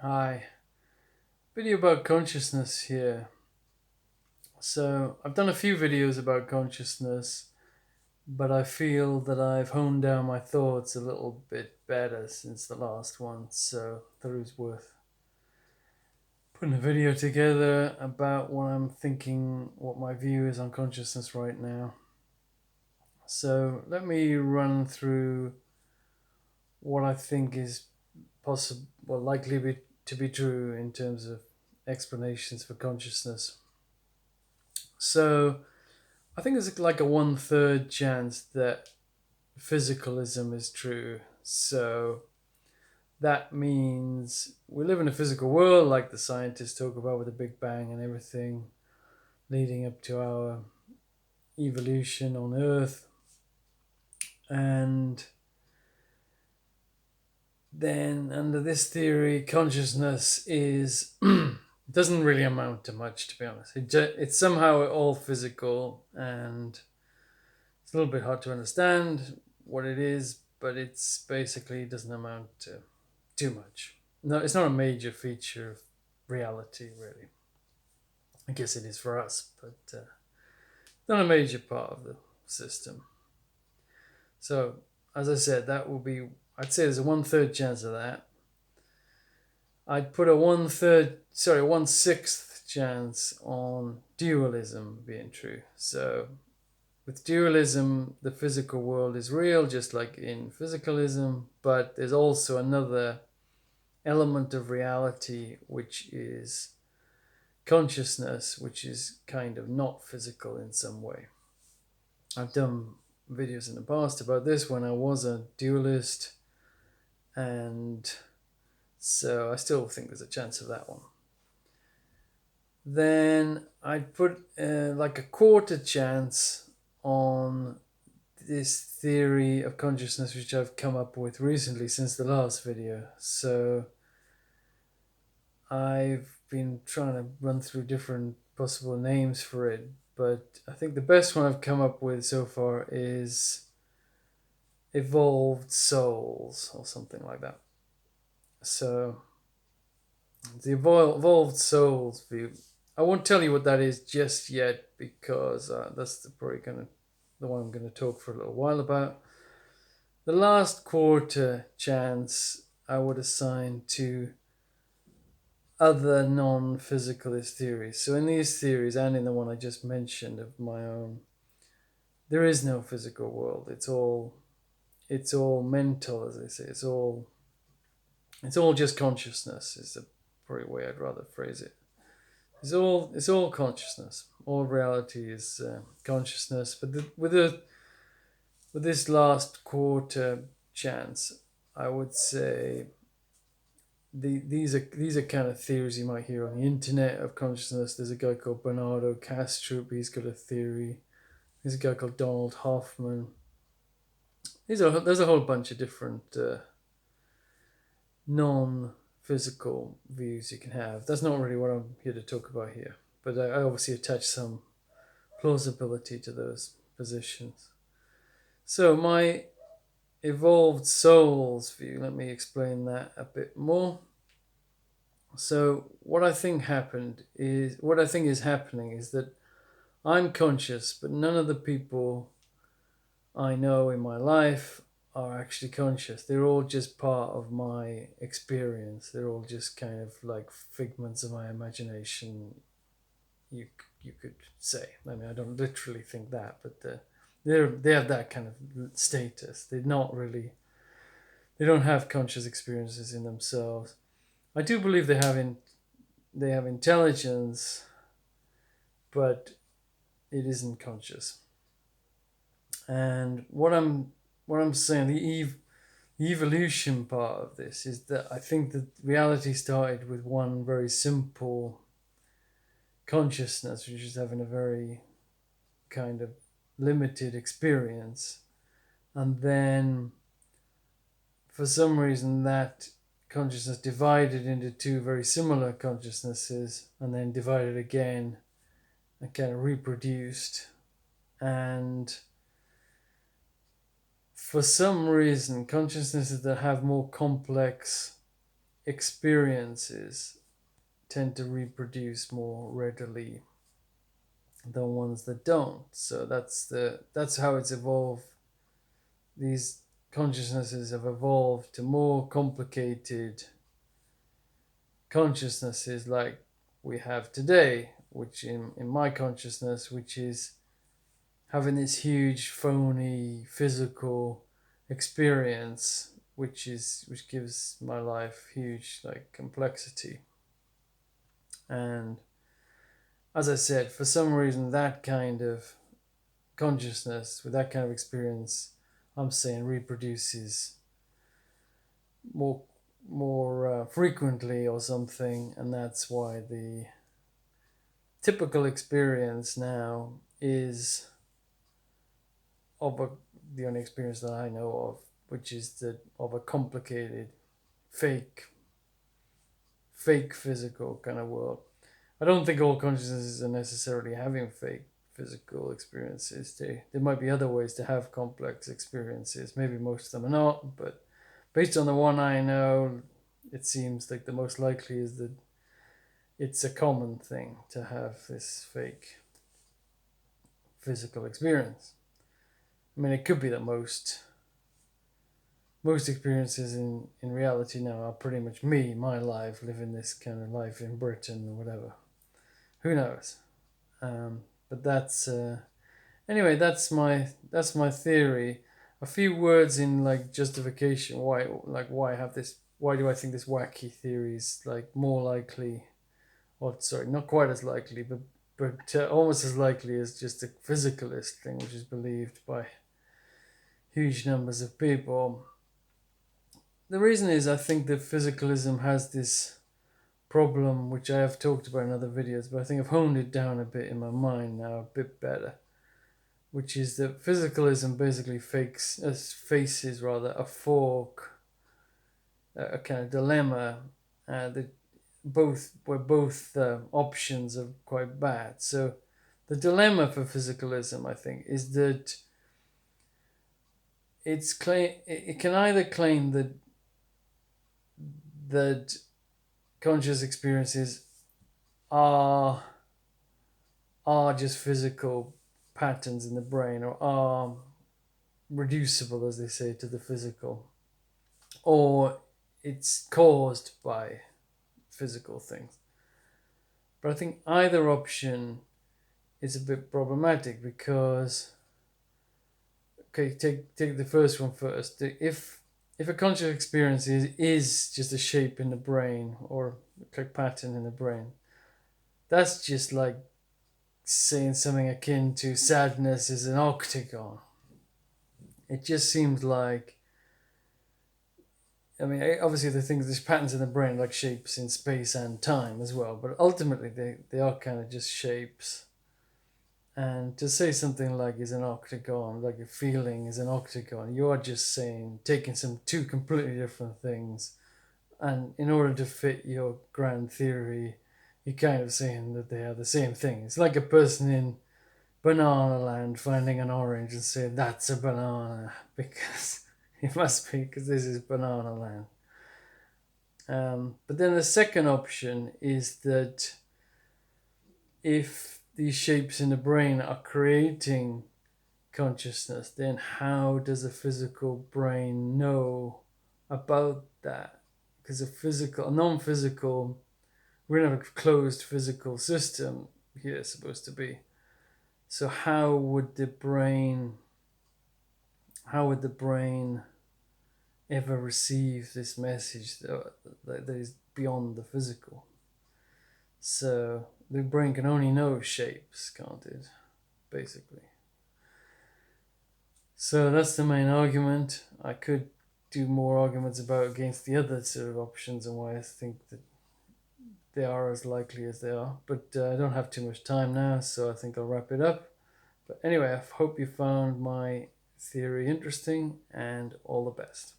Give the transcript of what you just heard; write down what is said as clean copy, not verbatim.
Hi, video about consciousness here. So, I've done a few videos about consciousness, but I feel that I've honed down my thoughts a little bit better since the last one, so I thought it was worth putting a video together about what I'm thinking, what my view is on consciousness right now. So, let me run through what I think is possible, well, to be true in terms of explanations for consciousness. So, I think there's like a one third chance that physicalism is true. So that means we live in a physical world, like the scientists talk about with the Big Bang and everything leading up to our evolution on Earth. And then, under this theory, consciousness is doesn't really amount to much, to be honest. It's somehow all physical and it's a little bit hard to understand what it is, but it's basically doesn't amount to too much. No, it's not a major feature of reality, really. I guess it is for us, but not a major part of the system. So, as I said, that will be, I'd say there's a one third chance of that. I'd put a one sixth chance on dualism being true. So, with dualism, the physical world is real, just like in physicalism, but there's also another element of reality, which is consciousness, which is kind of not physical in some way. I've done videos in the past about this when I was a dualist, and so I still think there's a chance of that one. Then I'd put like a quarter chance on this theory of consciousness, which I've come up with recently since the last video. So I've been trying to run through different possible names for it, but I think the best one I've come up with so far is evolved souls or something like that. So the evolved souls view. I won't tell you what that is just yet because probably gonna the one I'm going to talk for a little while about. The last quarter chance I would assign to other non-physicalist theories. So in these theories and in the one I just mentioned of my own, there is no physical world. It's all mental, as they say. It's all just consciousness. Is the probably way I'd rather phrase it. It's all consciousness. All reality is consciousness. But with this last quarter chance, I would say these are kind of theories you might hear on the internet of consciousness. There's a guy called Bernardo Kastrup. He's got a theory. There's a guy called Donald Hoffman. There's a whole bunch of different non-physical views you can have. That's not really what I'm here to talk about here. But I obviously attach some plausibility to those positions. So my evolved souls view, let me explain that a bit more. So what I think is happening is that I'm conscious, but none of the people I know in my life are actually conscious. They're all just part of my experience. They're all just kind of like figments of my imagination. You you could say. I mean, I don't literally think that, but they have that kind of status. They don't have conscious experiences in themselves. I do believe they have intelligence, but it isn't conscious. And what I'm saying, the evolution part of this is that I think that reality started with one very simple consciousness, which is having a very kind of limited experience, and then for some reason that consciousness divided into two very similar consciousnesses, and then divided again and kind of reproduced. And for some reason, consciousnesses that have more complex experiences tend to reproduce more readily than ones that don't. So that's how it's evolved. These consciousnesses have evolved to more complicated consciousnesses like we have today, which in my consciousness, which is having this huge phony physical experience, which gives my life huge like complexity. And as I said, for some reason that kind of consciousness with that kind of experience, I'm saying, reproduces more frequently or something, and that's why the typical experience now is the only experience that I know of, which is of a complicated, fake physical kind of world. I don't think all consciousnesses are necessarily having fake physical experiences. There might be other ways to have complex experiences. Maybe most of them are not, but based on the one I know, it seems like the most likely is that it's a common thing to have this fake physical experience. I mean, it could be that most experiences in reality now are pretty much me, my life, living this kind of life in Britain or whatever. Who knows? But that's anyway. That's my theory. A few words in like justification. Why have this? Why do I think this wacky theory is like more likely, or sorry, not quite as likely, but almost as likely as just a physicalist thing, which is believed by huge numbers of people. The reason is I think that physicalism has this problem, which I have talked about in other videos, but I think I've honed it down a bit in my mind now, a bit better, which is that physicalism basically faces rather a fork, a kind of dilemma, that both options are quite bad. So the dilemma for physicalism, I think, is that it can either claim that conscious experiences are just physical patterns in the brain, or are reducible, as they say, to the physical, or it's caused by physical things. But I think either option is a bit problematic because, okay, take the first one first. If a conscious experience is just a shape in the brain or a pattern in the brain, that's just like saying something akin to sadness is an octagon. It just seems like, I mean, obviously there's patterns in the brain like shapes in space and time as well, but ultimately they are kind of just shapes. And to say something like is an octagon, like a feeling is an octagon, you are just taking some two completely different things, and in order to fit your grand theory, you're kind of saying that they are the same thing. It's like a person in Banana Land finding an orange and saying that's a banana because it must be, because this is Banana Land. But then the second option is that if these shapes in the brain are creating consciousness, then how does a physical brain know about that? Because a non-physical, we don't have a closed physical system here, supposed to be. So how would the brain ever receive this message that is beyond the physical? So the brain can only know shapes, can't it? Basically. So that's the main argument. I could do more arguments against the other sort of options and why I think that they are as likely as they are. But I don't have too much time now, so I think I'll wrap it up. But anyway, I hope you found my theory interesting, and all the best.